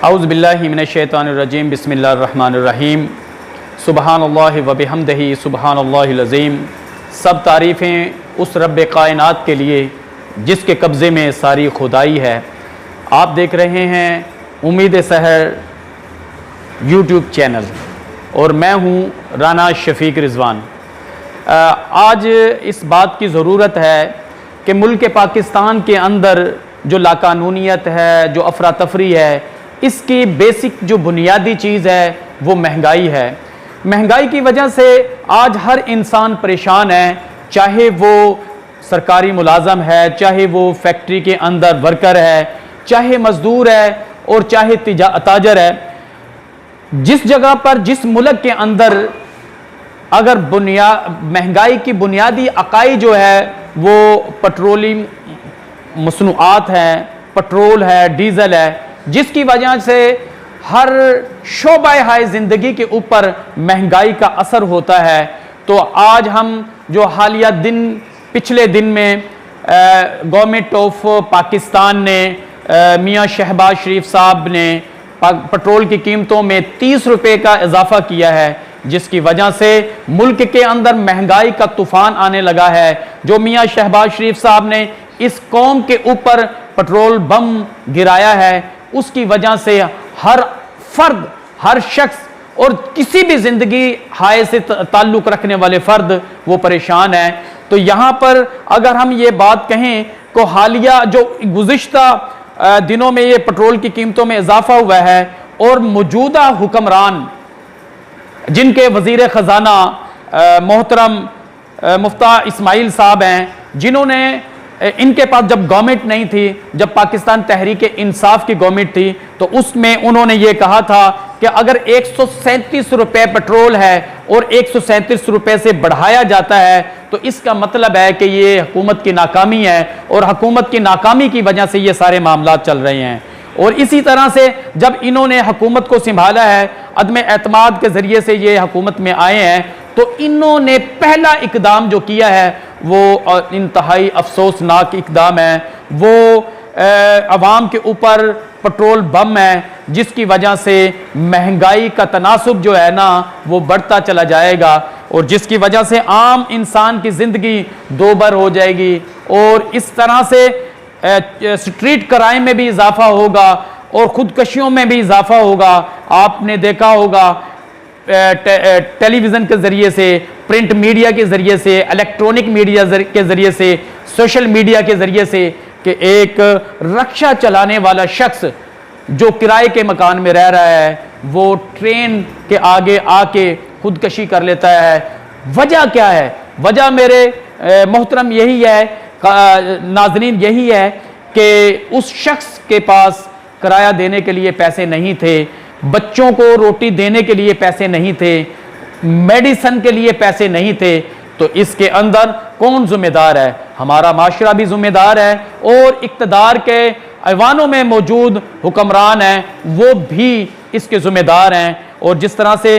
औज़ु बिल्लाहि मिनश्शैतानिर्रजीम बिस्मिल्लाहिर्रहमानिर्रहीम सुबहानल्लाहि व बिहम्दिही सुबहानल्लाहिल अज़ीम। सब तारीफ़ें उस रब्बे कायनात के लिए जिसके कब्ज़े में सारी खुदाई है। आप देख रहे हैं उम्मीद सहर यूट्यूब चैनल और मैं हूँ राना शफीक रिजवान। आज इस बात की ज़रूरत है कि मुल्क पाकिस्तान के अंदर जो लाकानूनियत है, जो अफरा तफरी है, इसकी बेसिक जो बुनियादी चीज़ है वो महंगाई है। महंगाई की वजह से आज हर इंसान परेशान है, चाहे वो सरकारी मुलाजम है, चाहे वो फैक्ट्री के अंदर वर्कर है, चाहे मजदूर है और चाहे ताजर है। जिस जगह पर, जिस मुल्क के अंदर अगर महंगाई की बुनियादी अकाई जो है वो पेट्रोलियम मसनूआत हैं, पेट्रोल है, डीजल है, जिसकी वजह से हर शोबा हाय ज़िंदगी के ऊपर महंगाई का असर होता है। तो आज हम जो हालिया दिन, पिछले दिन में गवर्नमेंट ऑफ पाकिस्तान ने मियां शहबाज शरीफ साहब ने पेट्रोल की कीमतों में 30 रुपये का इजाफा किया है, जिसकी वजह से मुल्क के अंदर महंगाई का तूफान आने लगा है। जो मियां शहबाज शरीफ साहब ने इस कौम के ऊपर पेट्रोल बम गिराया है, उसकी वजह से हर फर्द, हर शख्स और किसी भी जिंदगी हाय से ताल्लुक़ रखने वाले फर्द वो परेशान है। तो यहाँ पर अगर हम ये बात कहें को हालिया जो गुज़िश्ता दिनों में ये पेट्रोल की कीमतों में इजाफा हुआ है और मौजूदा हुक्मरान जिनके वज़ीर ख़जाना मोहतरम मुफ्ता इस्माइल साहब हैं, जिन्होंने इनके पास जब गवर्नमेंट नहीं थी, जब पाकिस्तान तहरीक इंसाफ की गवर्नमेंट थी, तो उसमें उन्होंने ये कहा था कि अगर 137 रुपये पेट्रोल है और 137 रुपये से बढ़ाया जाता है तो इसका मतलब है कि ये हुकूमत की नाकामी है और हुकूमत की नाकामी की वजह से ये सारे मामला चल रहे हैं। और इसी तरह से जब इन्होंने हुकूमत को संभाला है, अदम एतमाद के ज़रिए से ये हुकूमत में आए हैं, तो इन्होंने पहला इकदाम जो किया है वो इंतहाई अफसोसनाक इकदाम है। वो अवाम के ऊपर पेट्रोल बम है, जिसकी वजह से महंगाई का तनासुब जो है ना वो बढ़ता चला जाएगा और जिसकी वजह से आम इंसान की ज़िंदगी दोबर हो जाएगी और इस तरह से स्ट्रीट क्राइम में भी इजाफा होगा और ख़ुदकशियों में भी इजाफा होगा। आपने देखा होगा टेलीविज़न के ज़रिए से, प्रिंट मीडिया के ज़रिए से, इलेक्ट्रॉनिक मीडिया के ज़रिए से, सोशल मीडिया के ज़रिए से कि एक रक्षा चलाने वाला शख्स जो किराए के मकान में रह रहा है वो ट्रेन के आगे आके खुदकशी कर लेता है। वजह क्या है? वजह मेरे मोहतरम यही है, नाज़रीन, यही है कि उस शख्स के पास किराया देने के लिए पैसे नहीं थे, बच्चों को रोटी देने के लिए पैसे नहीं थे, मेडिसिन के लिए पैसे नहीं थे। तो इसके अंदर कौन जिम्मेदार है? हमारा माशरा भी जिम्मेदार है और इक़्तिदार के ऐवानों में मौजूद हुक्मरान हैं वो भी इसके जिम्मेदार हैं। और जिस तरह से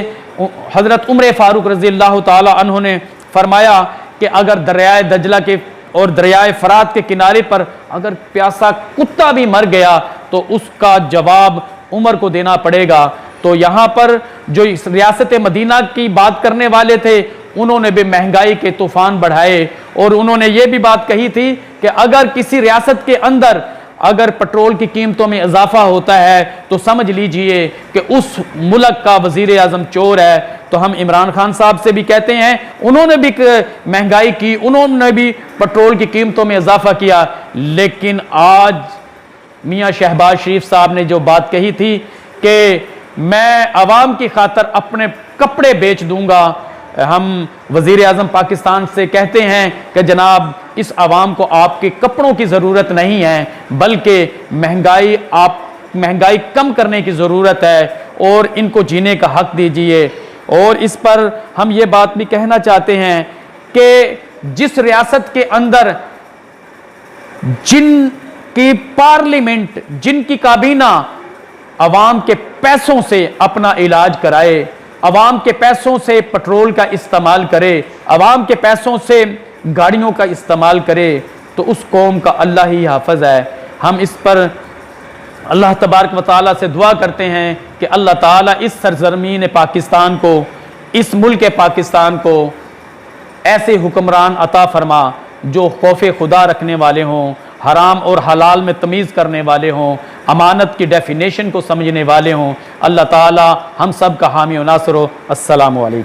हज़रत उमर फ़ारूक रज़ी अल्लाह ताला अन्हु ने फरमाया कि अगर दरियाए दजला के और दरियाए फ़रात के किनारे पर अगर प्यासा कुत्ता भी मर गया तो उसका जवाब उमर को देना पड़ेगा। तो यहाँ पर जो इस रियासत मदीना की बात करने वाले थे उन्होंने भी महंगाई के तूफान बढ़ाए और उन्होंने ये भी बात कही थी कि अगर किसी रियासत के अंदर अगर पेट्रोल की कीमतों में इजाफा होता है तो समझ लीजिए कि उस मुल्क का वज़ीर आज़म चोर है। तो हम इमरान खान साहब से भी कहते हैं, उन्होंने भी महंगाई की, उन्होंने भी पेट्रोल की कीमतों में इजाफा किया, लेकिन आज मियां शहबाज शरीफ साहब ने जो बात कही थी कि मैं अवाम की खातर अपने कपड़े बेच दूंगा, हम वज़ीर आज़म पाकिस्तान से कहते हैं कि जनाब इस अवाम को आपके कपड़ों की ज़रूरत नहीं है, बल्कि महंगाई कम करने की ज़रूरत है और इनको जीने का हक दीजिए। और इस पर हम ये बात भी कहना चाहते हैं कि जिस रियासत के अंदर जिनकी पार्लियामेंट, जिनकी काबीना अवाम के पैसों से अपना इलाज कराए, अवाम के पैसों से पेट्रोल का इस्तेमाल करे, अवाम के पैसों से गाड़ियों का इस्तेमाल करे, तो उस कौम का अल्लाह ही हाफ़िज़ है। हम इस पर अल्लाह तबारक व तआला से दुआ करते हैं कि अल्लाह ताला इस सरजमीन पाकिस्तान को, इस मुल्क पाकिस्तान को ऐसे हुक्मरान अता फरमा जो खौफ खुदा रखने वाले हों, हराम और हलाल में तमीज़ करने वाले हों, अमानत की डेफिनेशन को समझने वाले हों। अल्लाह ताला हम सब का हामी व नासर हो। अस्सलामु अलैकुम।